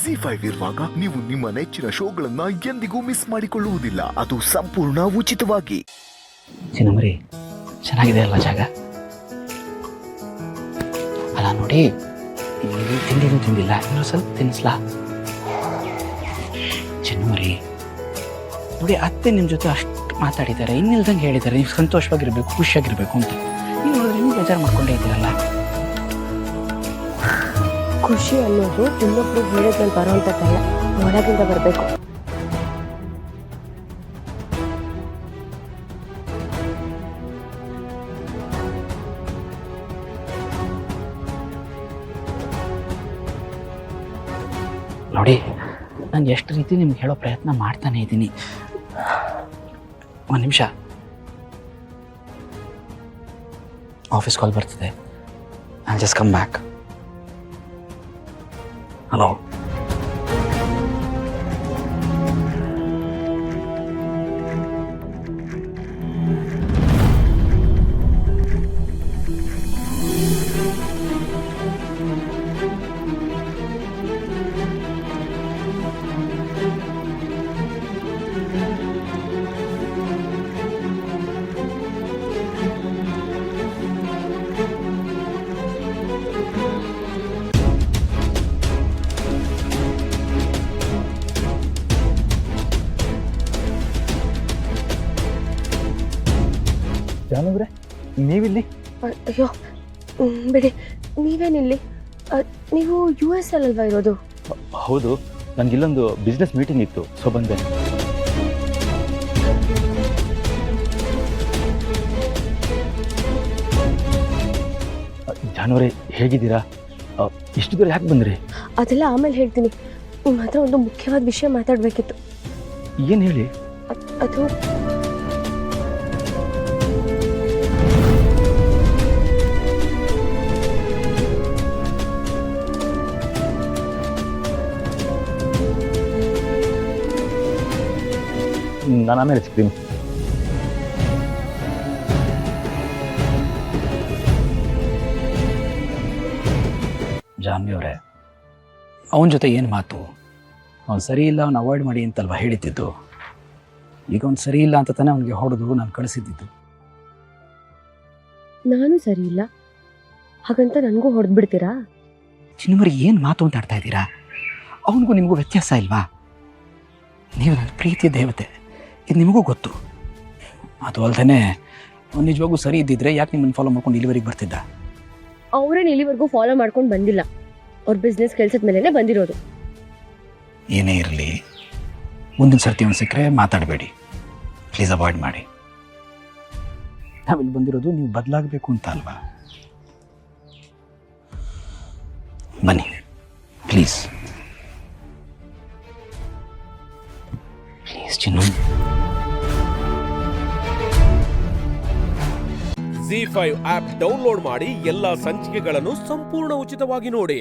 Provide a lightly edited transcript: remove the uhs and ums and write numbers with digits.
ZEE5 ಇರುವಾಗ ನೀವು ನಿಮ್ಮ ನೆಚ್ಚಿನ ಶೋಗಳನ್ನ ಎಂದಿಗೂ ಮಿಸ್ ಮಾಡಿಕೊಳ್ಳುವುದಿಲ್ಲ. ಅದು ಸಂಪೂರ್ಣ ಉಚಿತವಾಗಿ. ಚಿನ್ನಮರಿ ಚೆನ್ನಾಗಿದೆ ಅಲ್ಲ ಜಾಗ? ಅಲ್ಲ ನೋಡಿ, ಇಲ್ಲಿ ತಿಂಡಿನೂ ತಿಂದಿಲ್ಲ, ಇನ್ನೂ ಸ್ವಲ್ಪ ತಿನ್ನಿಸ್ಲಾ? ಚಿನ್ನಮರಿ ನೋಡಿ, ಅತ್ತೆ ನಿಮ್ಮ ಜೊತೆ ಅಷ್ಟು ಮಾತಾಡಿದ್ದಾರೆ, ಇನ್ನಿಲ್ದಂಗೆ ಹೇಳಿದ್ದಾರೆ ನೀವು ಸಂತೋಷವಾಗಿರ್ಬೇಕು, ಖುಷಿಯಾಗಿರ್ಬೇಕು ಅಂತ. ನೀವು ನೋಡಿದ್ರೆ ನೀವು ಬೇಜಾರು ಮಾಡ್ಕೊಂಡೇ ಇದ್ದೀರಲ್ಲ. ಖುಷಿ ಅನ್ನೋದು ಇನ್ನೊಬ್ರು ಹೇಳಿದ್ಮೇಲೆ ಬರೋವಂಥದ್ದಲ್ಲ, ಒಳಗಿಂದ ಬರಬೇಕು. ನೋಡಿ, ನಾನು ಎಷ್ಟು ರೀತಿ ನಿಮ್ಗೆ ಹೇಳೋ ಪ್ರಯತ್ನ ಮಾಡ್ತಾನೆ ಇದ್ದೀನಿ. ಒಂದು ನಿಮಿಷ, ಆಫೀಸ್ ಕಾಲ್ ಬರ್ತಿದೆ. I just come back. Hello, ಜಾನುವ್ರೆ, ನೀವಿಲ್ಲಿ? ಅಯ್ಯೋ ಬಿಡಿ, ನೀವೇನಿಲ್ಲಿ? ನೀವು US ಅಲ್ವಾ ಇರೋದು? ಹೌದು, ನನಗಿಲ್ಲೊಂದು ಬಿಸ್ನೆಸ್ ಮೀಟಿಂಗ್ ಇತ್ತು, ಸೊ ಬಂದೆ. ಜಾನುವ್ರೆ, ಹೇಗಿದ್ದೀರಾ? ಇಷ್ಟು ದೂರ ಯಾಕೆ ಬಂದ್ರಿ? ಅದೆಲ್ಲ ಆಮೇಲೆ ಹೇಳ್ತೀನಿ. ನಿಮ್ಮ ಹತ್ರ ಒಂದು ಮುಖ್ಯವಾದ ವಿಷಯ ಮಾತಾಡಬೇಕಿತ್ತು. ಏನು ಹೇಳಿ? ಅದು ನಾನು ಆಮೇಲೆ ಸಿಗ್ತೀನಿ. ಜಾನ್ವಿ ಅವರೇ, ಅವನ ಜೊತೆ ಏನು ಮಾತು? ಅವ್ನು ಸರಿ ಇಲ್ಲ, ಅವ್ನು ಅವಾಯ್ಡ್ ಮಾಡಿ ಅಂತಲ್ವ ಹೇಳಿದ್ದಿದ್ದು. ಈಗ ಅವ್ನು ಸರಿ ಇಲ್ಲ ಅಂತ ತಾನೇ ಅವನಿಗೆ ಹೊಡೆದು ನಾನು ಕಳಿಸಿದ್ದಿದ್ದು. ನಾನು ಸರಿ ಇಲ್ಲ ಹಾಗಂತ ನನಗೂ ಹೊಡೆದ್ಬಿಡ್ತೀರಾ? ಚಿನ್ನಮರಿ, ಏನು ಮಾತು ಅಂತ ಆಡ್ತಾ ಇದ್ದೀರಾ? ಅವನಿಗೂ ನಿಮಗೂ ವ್ಯತ್ಯಾಸ ಇಲ್ವಾ? ನೀವು ನನ್ನ ಪ್ರೀತಿಯ ದೇವತೆ, ಇದು ನಿಮಗೂ ಗೊತ್ತು. ಅದು ಅಲ್ಲದೆ ಅವ್ನು ನಿಜವಾಗೂ ಸರಿ ಇದ್ದಿದ್ರೆ ಯಾಕೆ ನಿಮ್ಮನ್ನು ಫಾಲೋ ಮಾಡ್ಕೊಂಡು ಇಲ್ಲಿವರೆಗೆ ಬರ್ತಿದ್ದ? ಅವ್ರೇನು ಇಲ್ಲಿವರೆಗೂ ಫಾಲೋ ಮಾಡ್ಕೊಂಡು ಬಂದಿಲ್ಲ, ಅವ್ರ ಬಿಸ್ನೆಸ್ ಕೆಲಸದ ಮೇಲೇ ಬಂದಿರೋದು. ಏನೇ ಇರಲಿ, ಮುಂದಿನ ಸರ್ತಿ ಅವ್ನು ಸಿಕ್ಕರೆ ಮಾತಾಡಬೇಡಿ ಪ್ಲೀಸ್, ಅವಾಯ್ಡ್ ಮಾಡಿ. ನಾವಿಲ್ಲಿ ಬಂದಿರೋದು ನೀವು ಬದಲಾಗಬೇಕು ಅಂತ ಅಲ್ವಾ? ಬನ್ನಿ please, please Chinnu. ZEE5 app download ಮಾಡಿ ಎಲ್ಲಾ ಸಂಚಿಕೆಗಳನ್ನು ಸಂಪೂರ್ಣ ಉಚಿತವಾಗಿ ನೋಡಿ.